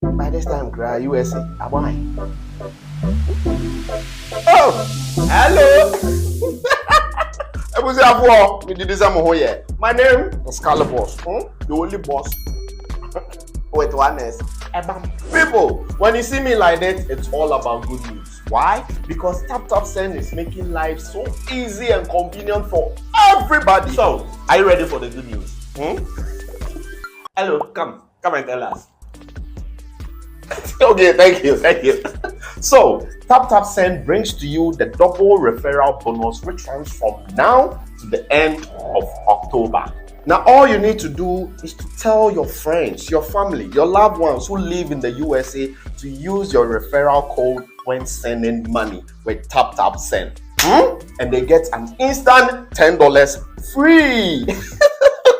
By this time, USA, why? Oh, hello. My name is Carla Boss. The only boss. Wait, one is. People, when you see me like that, it's all about good news. Why? Because Send is making life so easy and convenient for everybody. So, are you ready for the good news? Hello, come and tell us. Okay, thank you. So, Send brings to you the double referral bonus, which runs from now to the end of October. Now, all you need to do is to tell your friends, your family, your loved ones who live in the USA to use your referral code when sending money with Send. And they get an instant $10 free.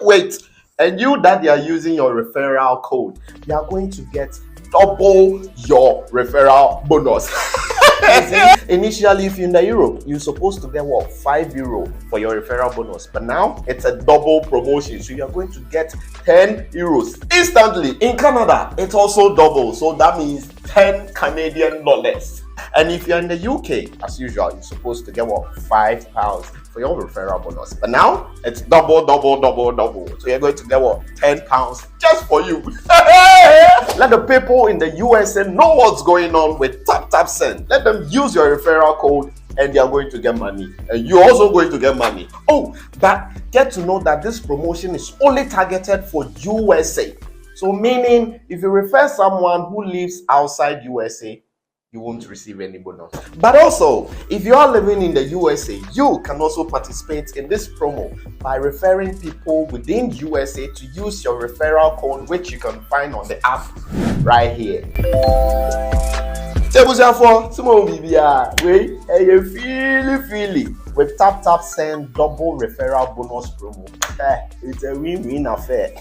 Wait, and you that you are using your referral code, you are going to get double your referral bonus. Initially, if you're in the Europe, you're supposed to get what, €5 for your referral bonus, but now it's a double promotion, so you're going to get €10 instantly. In Canada, it's also double, so that means 10 Canadian dollars. And if you're in the UK, as usual, you're supposed to get what, £5 for your referral bonus, but now it's double. So you're going to get what, £10 just for you. Let the people in the USA know what's going on with Send. Let them use your referral code and they are going to get money, and you're also going to get money. Oh, but get to know that this promotion is only targeted for USA. So meaning, if you refer someone who lives outside USA, you won't receive any bonus. But also, if you are living in the USA, you can also participate in this promo by referring people within USA to use your referral code, which you can find on the app right here. With Send double referral bonus promo. It's a win-win affair.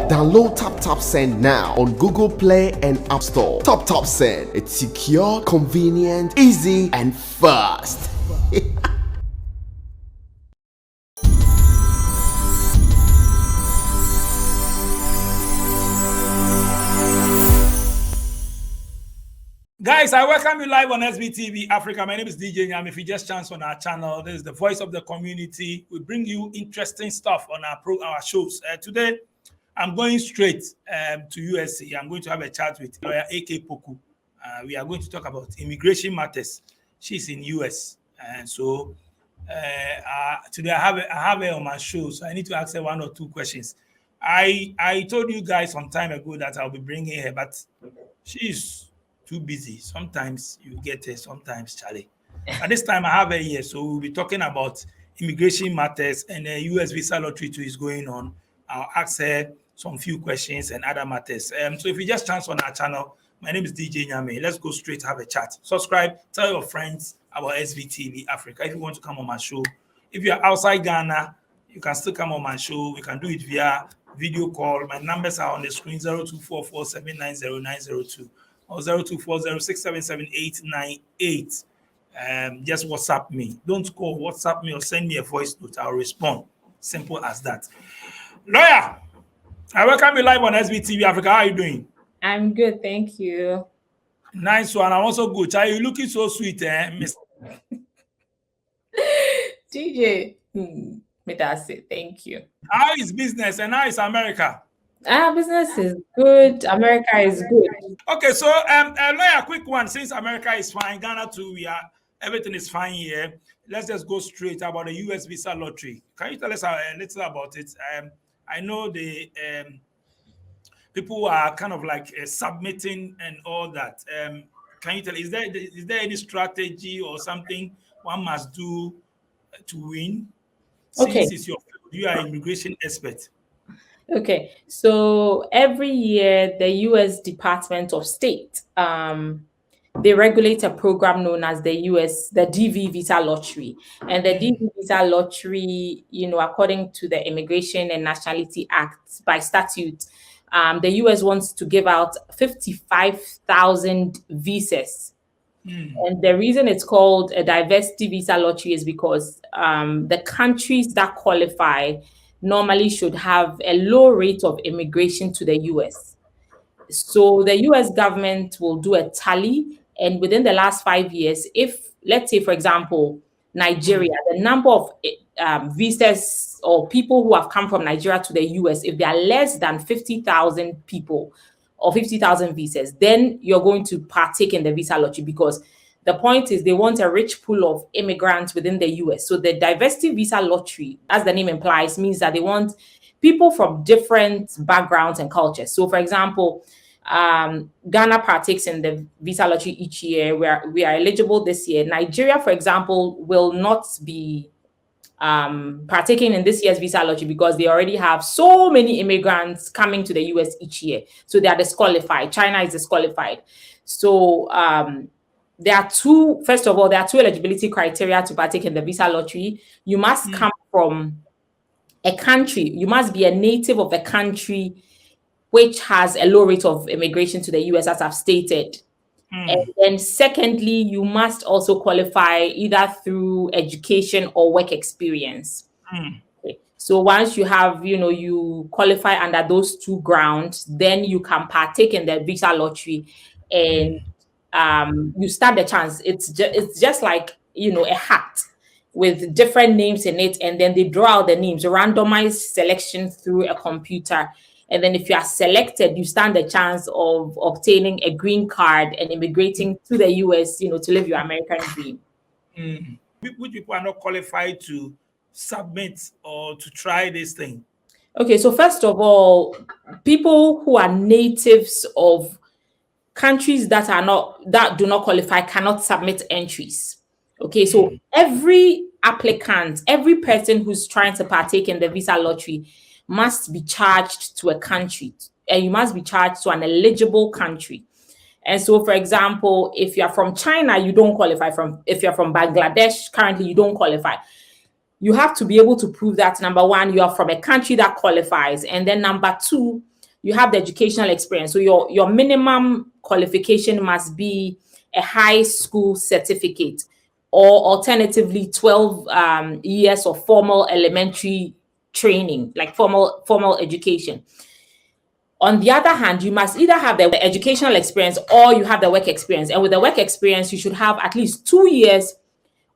Download Send now on Google Play and App Store. Send. It's secure, convenient, easy, and fast. Guys, I welcome you live on SBTV Africa. My name is DJ Nyam. If you just chance on our channel, this is the voice of the community. We bring you interesting stuff on our shows. Today, I'm going straight to USA. I'm going to have a chat with lawyer AK Poku. We are going to talk about immigration matters. She's in US, and so today I have her on my show. So I need to ask her one or two questions. I told you guys some time ago that I'll be bringing her, but she's too busy. Sometimes you get her, sometimes Charlie. At this time, I have her here, so we'll be talking about immigration matters, and the US visa lottery too is going on. I'll ask her some few questions and other matters. So if you just chance on our channel, my name is DJ Nyame. Let's go straight to have a chat. Subscribe, tell your friends about SVTV Africa if you want to come on my show. If you're outside Ghana, you can still come on my show. We can do it via video call. My numbers are on the screen: 0244790902. or 0240677898. Just WhatsApp me. Don't call, WhatsApp me or send me a voice note. I'll respond. Simple as that. Lawyer, I welcome you live on SBTV Africa. How are you doing? I'm good, thank you. Nice one. I'm also good. Are you looking so sweet, Miss? DJ, that's it. Thank you. How is business and how is America? Business is good. America is good. Okay, so lawyer, quick one. Since America is fine, Ghana too, everything is fine here. Let's just go straight about the US visa lottery. Can you tell us a little about it? I know the people are kind of like submitting and all that. Can you tell? Is there any strategy or something one must do to win? Okay. Since you are an immigration expert. Okay, so every year the U.S. Department of State, they regulate a program known as the DV Visa Lottery. And the DV Visa Lottery, according to the Immigration and Nationality Act by statute, the U.S. wants to give out 55,000 visas. And the reason it's called a diversity visa lottery is because the countries that qualify, normally should have a low rate of immigration to the US. So the US government will do a tally, and within the last 5 years, if, let's say, for example, Nigeria, the number of visitors or people who have come from Nigeria to the US, if they are less than 50,000 people or 50,000 visas, then you're going to partake in the visa lottery, because the point is they want a rich pool of immigrants within the US. So the diversity visa lottery, as the name implies, means that they want people from different backgrounds and cultures. So, for example, Ghana partakes in the visa lottery each year. We are eligible this year. Nigeria, for example, will not be partaking in this year's visa lottery because they already have so many immigrants coming to the US each year. So they are disqualified. China is disqualified. So first of all, there are two eligibility criteria to partake in the visa lottery. You must come from a country, you must be a native of a country which has a low rate of immigration to the US, as I've stated. And then secondly, you must also qualify either through education or work experience. Okay. So once you have, you qualify under those two grounds, then you can partake in the visa lottery, and you stand a chance. It's just like, a hat with different names in it, and then they draw out the names, randomized selection through a computer. And then if you are selected, you stand a chance of obtaining a green card and immigrating to the US, to live your American dream. Which people are not qualified to submit or to try this thing? Okay, so first of all, people who are natives of countries that do not qualify cannot submit entries. Okay, so every applicant, every person who's trying to partake in the visa lottery must be charged to a country, and you must be charged to an eligible country. And so, for example, if you're from China, you don't qualify. If you're from Bangladesh, currently you don't qualify. You have to be able to prove that, number one, you are from a country that qualifies, and then number two, you have the educational experience. So your minimum qualification must be a high school certificate, or alternatively 12 years of formal elementary training, like formal education. On the other hand, you must either have the educational experience or you have the work experience. And with the work experience, you should have at least 2 years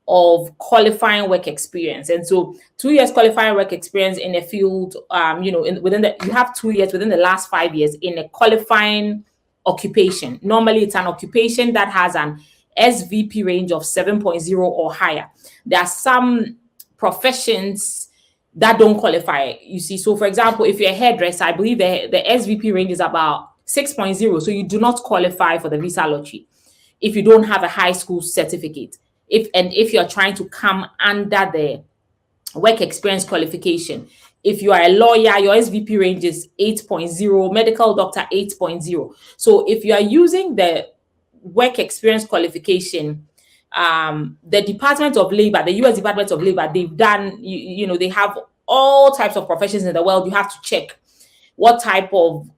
of qualifying work experience. And so 2 years qualifying work experience in a field, you have 2 years within the last 5 years in a qualifying occupation. Normally, it's an occupation that has an SVP range of 7.0 or higher. There are some professions that don't qualify, you see. So, for example, if you're a hairdresser, I believe the SVP range is about 6.0. So you do not qualify for the visa lottery if you don't have a high school certificate. If you're trying to come under the work experience qualification. If you are a lawyer, your SVP range is 8.0, medical doctor 8.0. So if you are using the work experience qualification, the Department of Labor, the US Department of Labor, they've done, they have all types of professions in the world. You have to check what type of,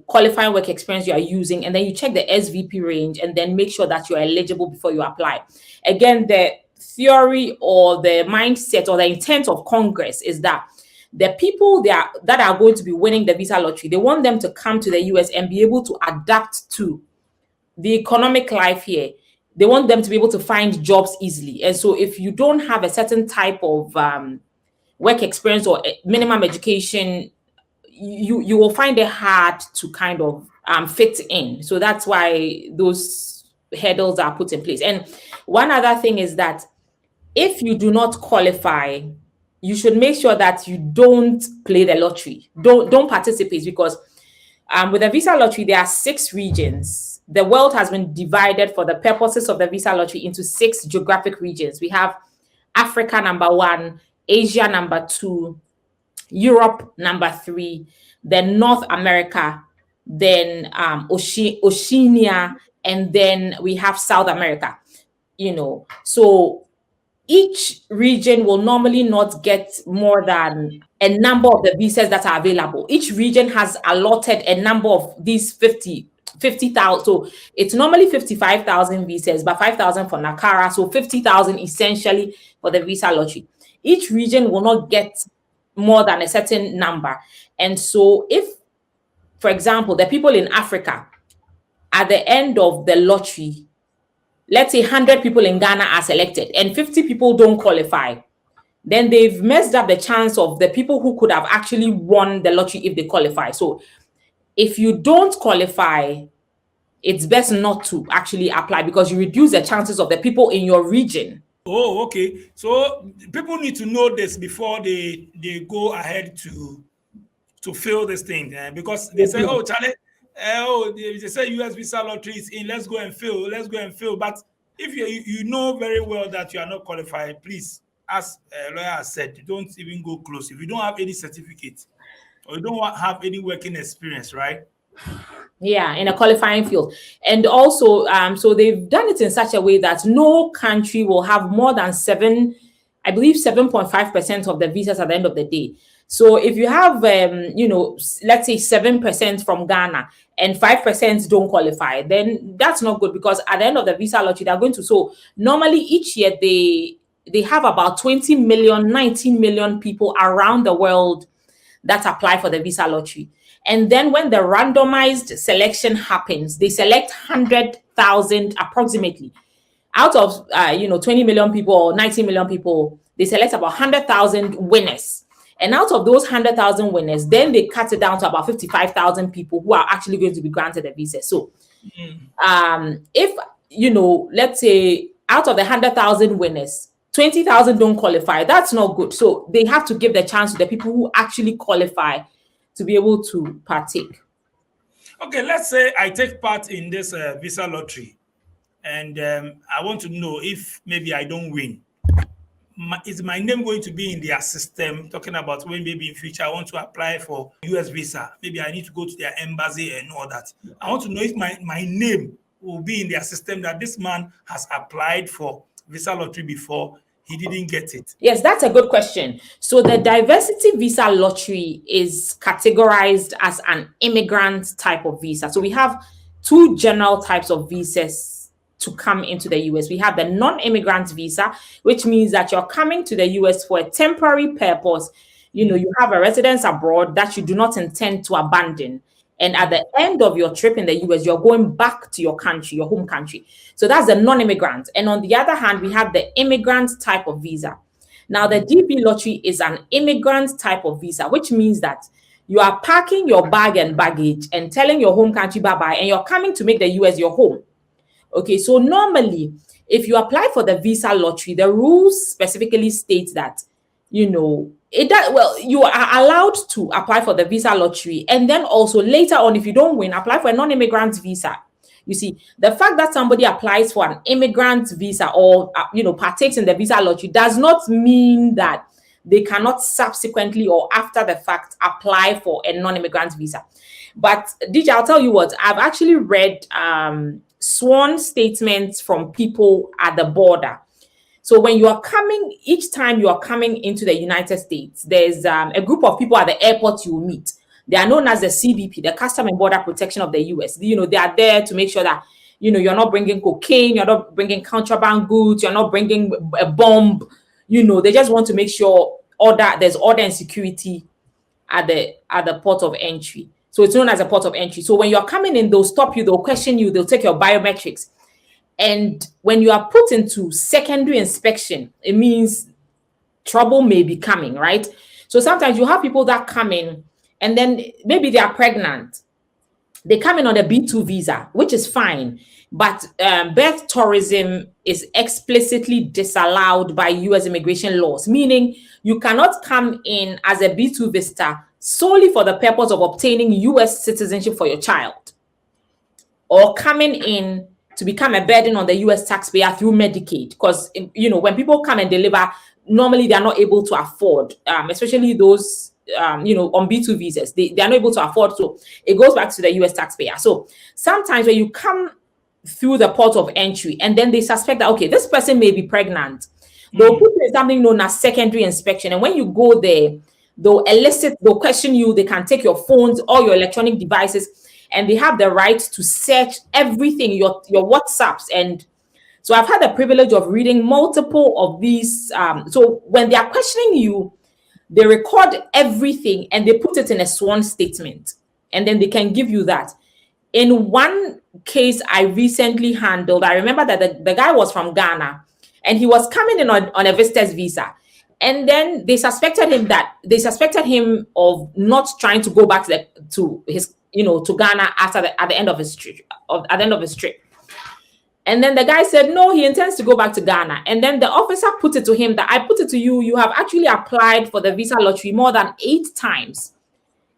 qualifying work experience you are using, and then you check the SVP range and then make sure that you're eligible before you apply. Again, the theory or the mindset or the intent of Congress is that the people that are going to be winning the visa lottery, they want them to come to the US and be able to adapt to the economic life here. They want them to be able to find jobs easily. And so if you don't have a certain type of work experience or minimum education, you will find it hard to kind of fit in. So that's why those hurdles are put in place. And one other thing is that if you do not qualify, you should make sure that you don't play the lottery. Don't participate, because with the visa lottery, there are 6 regions. The world has been divided for the purposes of the visa lottery into 6 geographic regions. We have Africa number 1, Asia number 2, Europe number 3, then North America, then Oceania, and then we have South America. So each region will normally not get more than a number of the visas that are available. Each region has allotted a number of these 50,000. So it's normally 55,000 visas, but 5,000 for NACARA. So 50,000 essentially for the visa lottery. Each region will not get more than a certain number. And so if, for example, the people in Africa, at the end of the lottery, let's say 100 people in Ghana are selected and 50 people don't qualify, then they've messed up the chance of the people who could have actually won the lottery if they qualify. So if you don't qualify, it's best not to actually apply because you reduce the chances of the people in your region. Oh, okay. So people need to know this before they go ahead to fill this thing, because they say, "Oh, Charlie, they say US visa lottery is in. Let's go and fill. Let's go and fill." But if you know very well that you are not qualified, please, as a lawyer has said, don't even go close. If you don't have any certificate or you don't have any working experience, right? Yeah, in a qualifying field. And also, so they've done it in such a way that no country will have more than 7.5% of the visas at the end of the day. So if you have, let's say 7% from Ghana and 5% don't qualify, then that's not good because at the end of the visa lottery, they're going to, so normally each year they have about 20 million, 19 million people around the world that apply for the visa lottery. And then when the randomized selection happens, they select 100,000 approximately. Out of 20 million people or 19 million people, they select about 100,000 winners. And out of those 100,000 winners, then they cut it down to about 55,000 people who are actually going to be granted a visa. So if, let's say out of the 100,000 winners, 20,000 don't qualify, that's not good. So they have to give the chance to the people who actually qualify to be able to partake. Okay, let's say I take part in this visa lottery and I want to know if maybe I don't win. Is my name going to be in their system? Talking about when maybe in future I want to apply for US visa. Maybe I need to go to their embassy and all that. I want to know if my name will be in their system that this man has applied for visa lottery before. He didn't get it. Yes, that's a good question. So the diversity visa lottery is categorized as an immigrant type of visa. So we have two general types of visas to come into the US. We have the non-immigrant visa, which means that you're coming to the US for a temporary purpose. You have a residence abroad that you do not intend to abandon. And at the end of your trip in the US, you're going back to your country, your home country. So that's the non-immigrant. And on the other hand, we have the immigrant type of visa. Now, the DP lottery is an immigrant type of visa, which means that you are packing your bag and baggage and telling your home country bye-bye, and you're coming to make the US your home. Okay, so normally, if you apply for the visa lottery, the rules specifically state that, you are allowed to apply for the visa lottery. And then also later on, if you don't win, apply for a non-immigrant visa. You see, the fact that somebody applies for an immigrant visa or, partakes in the visa lottery does not mean that they cannot subsequently or after the fact apply for a non-immigrant visa. But DJ, I'll tell you what, I've actually read sworn statements from people at the border. So when you are coming, each time you are coming into the United States, there's a group of people at the airport you will meet. They are known as the CBP, the Custom and Border Protection of the US. They are there to make sure that, you're not bringing cocaine, you're not bringing contraband goods, you're not bringing a bomb. They just want to make sure there's order and security at the port of entry. So it's known as a port of entry. So when you're coming in, they'll stop you, they'll question you, they'll take your biometrics. And when you are put into secondary inspection, it means trouble may be coming, right? So sometimes you have people that come in and then maybe they are pregnant. They come in on a B2 visa, which is fine. But birth tourism is explicitly disallowed by US immigration laws, meaning you cannot come in as a B2 visitor solely for the purpose of obtaining US citizenship for your child or coming in to become a burden on the US taxpayer through Medicaid. Because, when people come and deliver, normally they are not able to afford, especially those, on B2 visas, they are not able to afford. So it goes back to the US taxpayer. So sometimes when you come through the port of entry and then they suspect that, okay, this person may be pregnant, they'll put you in something known as secondary inspection. And when you go there, they'll question you, they can take your phones, all your electronic devices, and they have the right to search everything, your WhatsApps. And so I've had the privilege of reading multiple of these. So when they are questioning you, They record everything and they put it in a sworn statement, and then they can give you that. In one case I recently handled, I remember that the guy was from Ghana and he was coming in on a visitor's visa. And then they suspected him of not trying to go back to his, to Ghana at the end of his trip. And then the guy said, no, he intends to go back to Ghana. And then the officer put it to him that, I put it to you, you have actually applied for the visa lottery more than 8 times.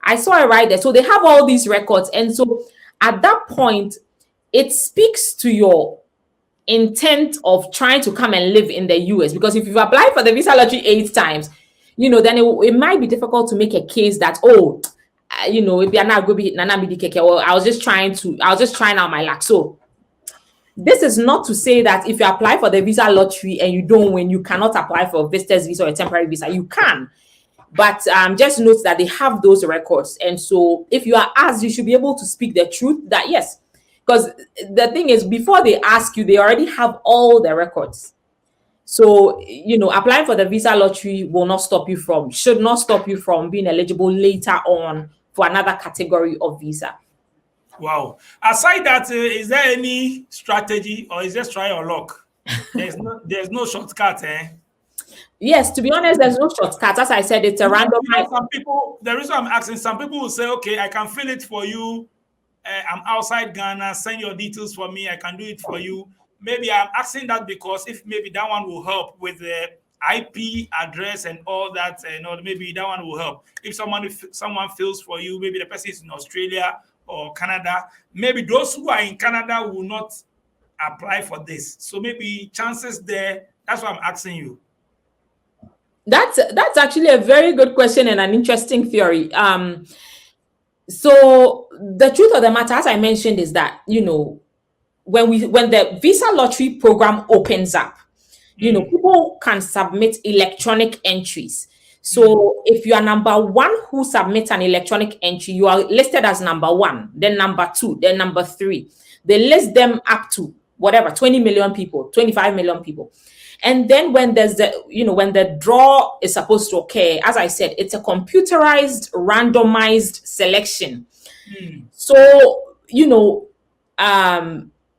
I saw it right there. So they have all these records. And so at that point, it speaks to your intent of trying to come and live in the US. Because if you've applied for the visa lottery 8 times, then it might be difficult to make a case that, if you're not going to be Nana Midikeke, well, I was just trying out my luck. So this is not to say that if you apply for the visa lottery and you don't win, you cannot apply for a visitor's visa or a temporary visa. You can. But just note that they have those records. And so if you are asked, you should be able to speak the truth that yes. Because the thing is, before they ask you, they already have all the records. So, applying for the visa lottery should not stop you from being eligible later on for another category of visa. Wow. Aside that, is there any strategy or is just try your luck? There's no shortcut, eh? Yes, to be honest, there's no shortcut. As I said, it's a random. Some people, the reason I'm asking, some people will say, okay, I can fill it for you. I'm outside Ghana, send your details for me. I can do it for you. Maybe I'm asking that because if maybe that one will help with the IP address and all that, maybe that one will help. If someone fills for you, maybe the person is in Australia or Canada, maybe those who are in Canada will not apply for this. So maybe chances there, that's what I'm asking you. That's actually a very good question and an interesting theory. So the truth of the matter, as I mentioned, is that, when the visa lottery program opens up, people can submit electronic entries. So if you are number 1 who submits an electronic entry, you are listed as number 1, then number 2, then number 3. They list them up to whatever, 20 million people, 25 million people. And then when there's when the draw is supposed to occur, as I said, it's a computerized, randomized selection. So,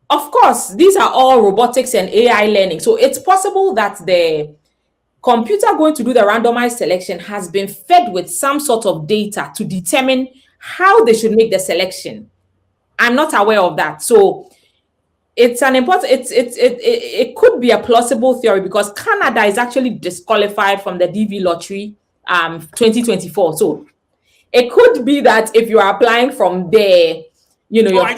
of course, these are all robotics and AI learning. So it's possible that the computer going to do the randomized selection has been fed with some sort of data to determine how they should make the selection. I'm not aware of that. So it's an important, it could be a plausible theory because Canada is actually disqualified from the DV lottery 2024. So it could be that if you are applying from there, I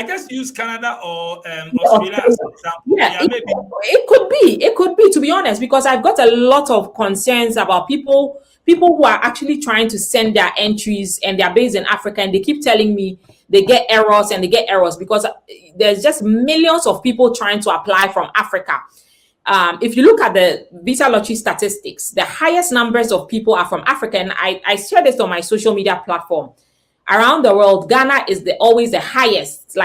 just use Canada or Australia as an example. Yeah, it could be, to be honest, because I've got a lot of concerns about people who are actually trying to send their entries and they're based in Africa and they keep telling me they get errors because there's just millions of people trying to apply from Africa. If you look at the visa lottery statistics, the highest numbers of people are from Africa. And I share this on my social media platform. Around the world, Ghana is always the highest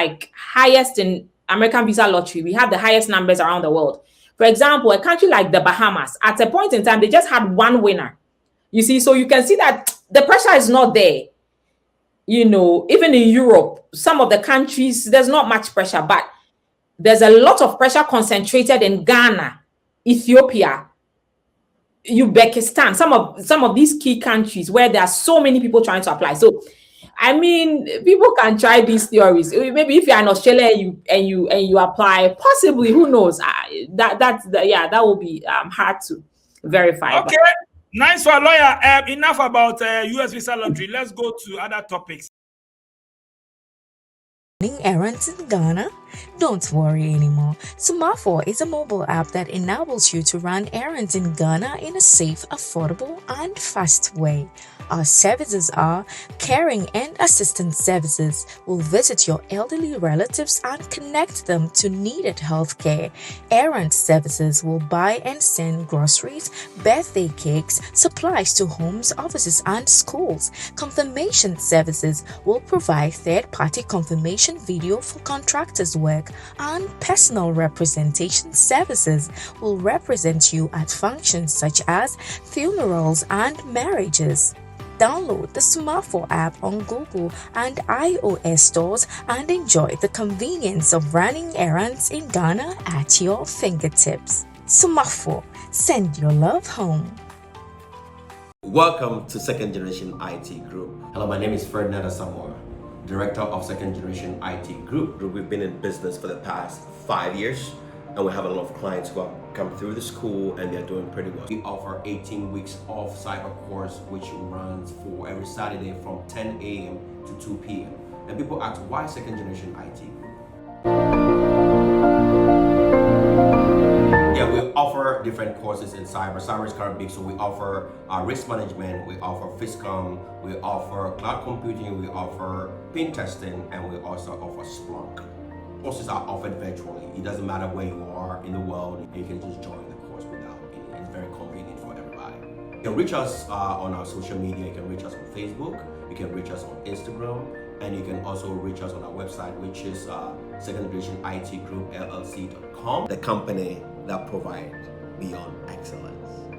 in American visa lottery. We have the highest numbers around the world. For example, a country like the Bahamas, at a point in time, they just had 1 winner. You see, so you can see that the pressure is not there. Even in Europe, some of the countries, there's not much pressure, but there's a lot of pressure concentrated in Ghana, Ethiopia, Uzbekistan, some of these key countries where there are so many people trying to apply. So, I mean, people can try these theories. Maybe if you're in Australia and you apply, possibly, who knows? That will be hard to verify. Okay. Nice for a lawyer. Enough about US visa lottery. Let's go to other topics. Errands in Ghana? Don't worry anymore. Sumafo is a mobile app that enables you to run errands in Ghana in a safe, affordable, and fast way. Our services are caring and assistance services. We'll visit your elderly relatives and connect them to needed healthcare. Errand services will buy and send groceries, birthday cakes, supplies to homes, offices, and schools. Confirmation services will provide third-party confirmation video for contractors work, and personal representation services will represent you at functions such as funerals and marriages. Download the Smartphone app on Google and iOS stores and enjoy the convenience of running errands in Ghana at your fingertips. Smartphone, send your love home. Welcome to Second Generation IT Group. Hello, my name is Ferdinand Asamoah, Director of Second Generation IT Group. We've been in business for the past 5 years, and we have a lot of clients who have come through the school and they're doing pretty well. We offer 18 weeks of cyber course, which runs for every Saturday from 10 a.m. to 2 p.m. And people ask, why Second Generation IT Group? Yeah, we offer different courses in cyber. Cyber is kind of big, so we offer risk management, we offer FISCOM, we offer cloud computing, we offer pen testing, and we also offer Splunk. Courses are offered virtually. It doesn't matter where you are in the world, you can just join the course without any. It's very convenient for everybody. You can reach us on our social media. You can reach us on Facebook, you can reach us on Instagram, and you can also reach us on our website, which is secondgenerationitgroup.llc.com, the company that provides beyond excellence.